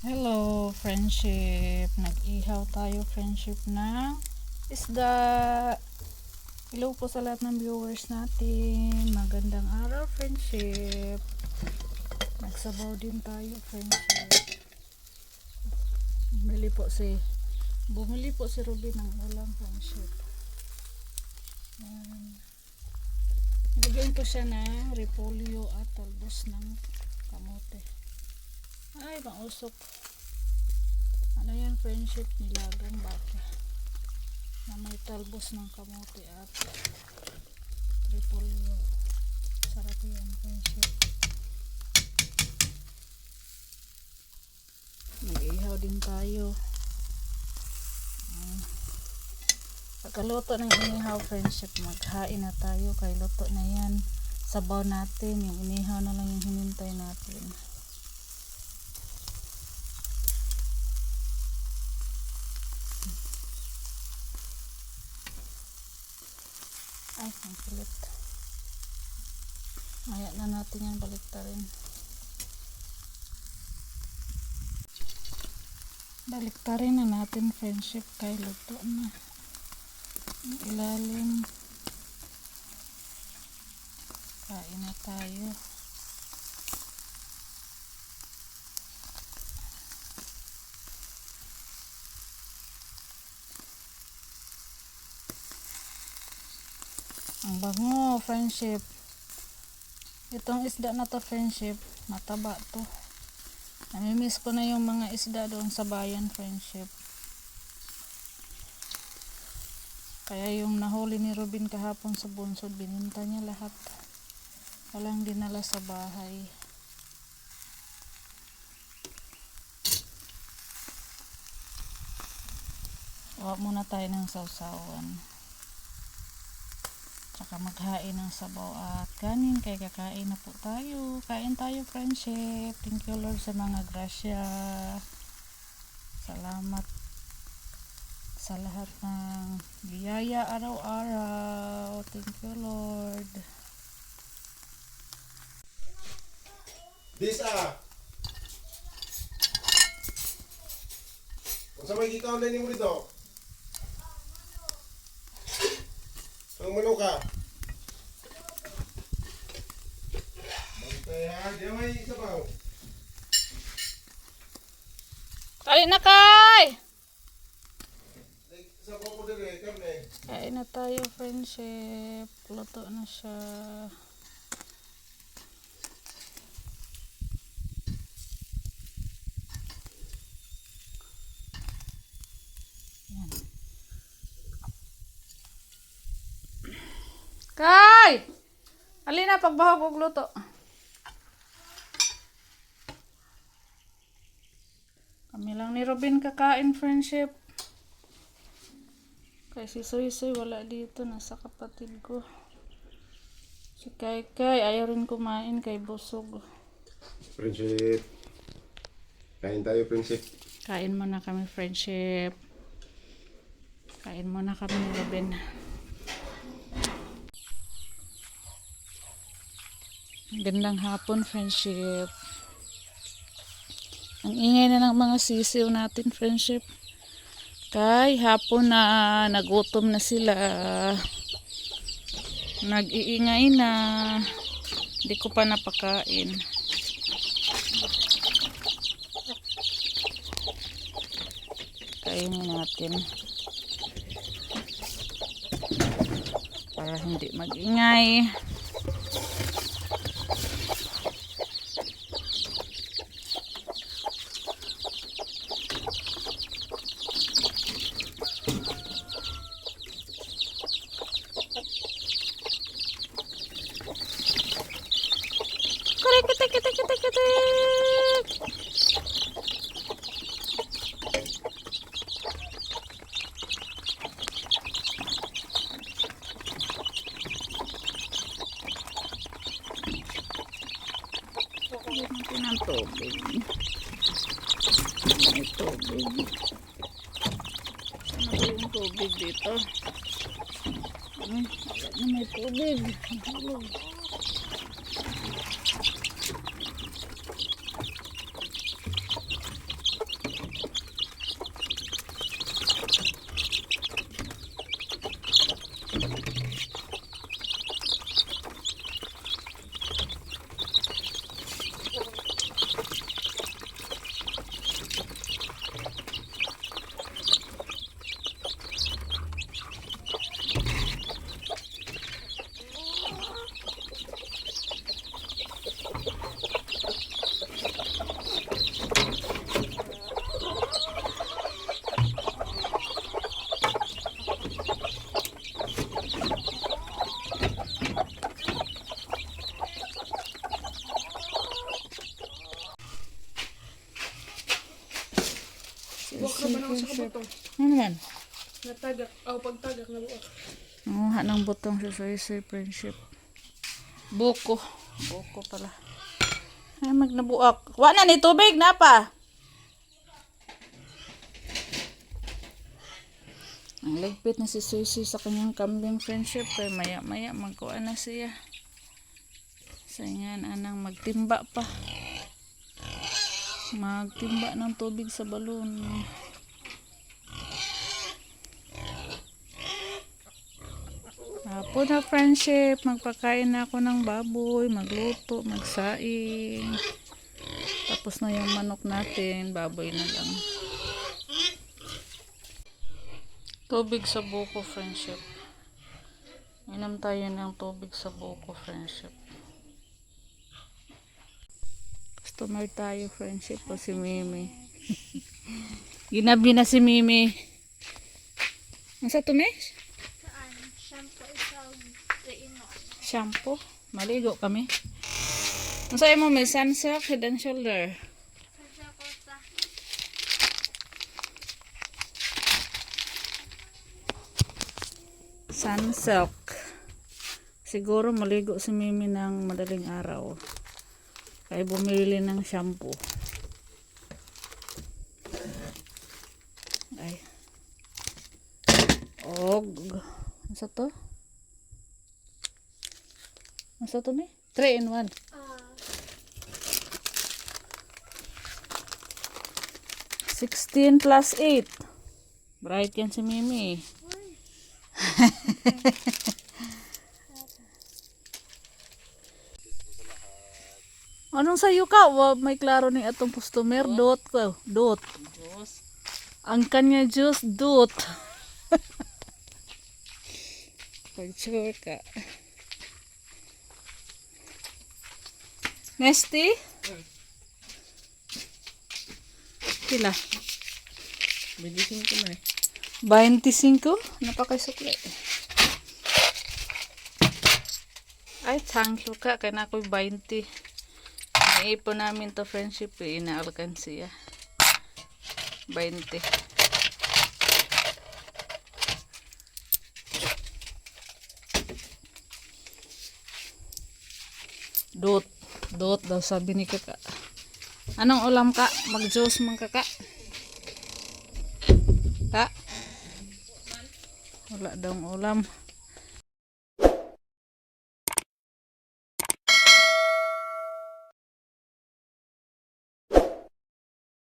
Hello, friendship. Nag-ihaw tayo, friendship, na isda. Hello po sa lahat ng viewers natin. Magandang araw, friendship. Nagsabaw din tayo, friendship. Bumili po si Ruby ng ulam, friendship. Nilagyan ko siya ng repolyo at talbos ng kamote. Ay, mausok. Ano yan, friendship? Nilagang baka na may talbos ng kamote at repolyo. Sarap yan, friendship. Mag-ihaw din tayo. Pagkaluto ng inihaw, friendship, maghain na tayo. Kay luto na yan. Sabaw natin. Yung inihaw na lang yung hinintay natin. Ay, ang kulit. Maya na natin yan baliktarin. Baliktarin na natin, friendship, kay luto na. Ang ilalim. Kain na tayo. Ang bango, friendship. Itong isda na to, friendship, mataba to. Namimiss ko na yung mga isda doon sa bayan, friendship. Kaya yung nahuli ni Robin kahapon sa bunsod, bininta niya lahat. Walang dinala sa bahay. Huwag muna tayo ng sausawan. Tsaka maghain ng sabaw at kanin, kaya kakain na po tayo. Kain tayo, friendship. Thank you, Lord, sa mga grasya. Salamat sa lahat ng biyaya araw-araw. Thank you, Lord. Bisa. Kung sa may kita online mo dito. Ang mano ka. Bantay ha, di may sabaw. Kain na, Kay! Sabaw ko din eh, karne. Kain na tayo, friendship. Luto na siya. Yan. Kay! Alina, pagbahog og luto. Kami lang ni Robin kakain, friendship. Kay si Soy wala dito, nasa kapatid ko. Si Kay ayaw rin kumain, kay busog. Prinsip. Kain tayo, prinsip. Kain muna kami, friendship. Kain muna kami ni Robin. Gandang hapon, friendship. Ang ingay na ng mga sisiw natin, friendship. Kay hapon na nagutom na sila. Nag-iingay na. Hindi ko pa napakain. Kainin natin. Para hindi mag-ingay. Kitik. Natin ang tubig. May tubig. Ano ba yung tubig dito? Wala na, may tubig. Hulog. Nabuak na ba na ako sa kabutong? Ano naman? Natagak. Pagtagak nabuak. Nanguha ng butong si Soy Friendship. Buko. Buko pala. Ay, magnabuak. Wa na ni tubig na pa. Ang ligpit na si Susi sa kanyang kambing Friendship. Kaya maya magkuha na siya. Sayangan anang magtimba pa. Magtimba ng tubig sa balon. Hapon na Friendship, magpakain na ako ng baboy, magluto, magsaing. Tapos na yung manok natin, baboy na lang. Tubig sa buko Friendship. Inom tayo ng tubig sa buko Friendship. Customer tayo Friendship o si Mimi. Ginabi na si Mimi. Nasa tumis? Shampoo. Maligo kami. Ang sa'yo mo may sunsilk, head and shoulder. Sunsilk. Siguro maligo si Mimi ng madaling araw. Kaya bumili ng shampoo. Ay. Og. Ano sa to? Masa to ni? 3 in 1. $16 plus 8. Bright yan si Mimi. Anong sayo ka? May klaro ni atong customer. Dot ko. Dot. Ang kanya juice. Dot. Pag-sure ka. Nesty? Pila? 25 man 25? Napakasukli. Ay, thank you ka. Kaya na ako'y 20. Naipon namin to Friendship. Inaalkan siya. 20. Dot daw sabi ni kaka. Anong ulam ka? Mag-juice man kaka? Ka? Wala daw ulam.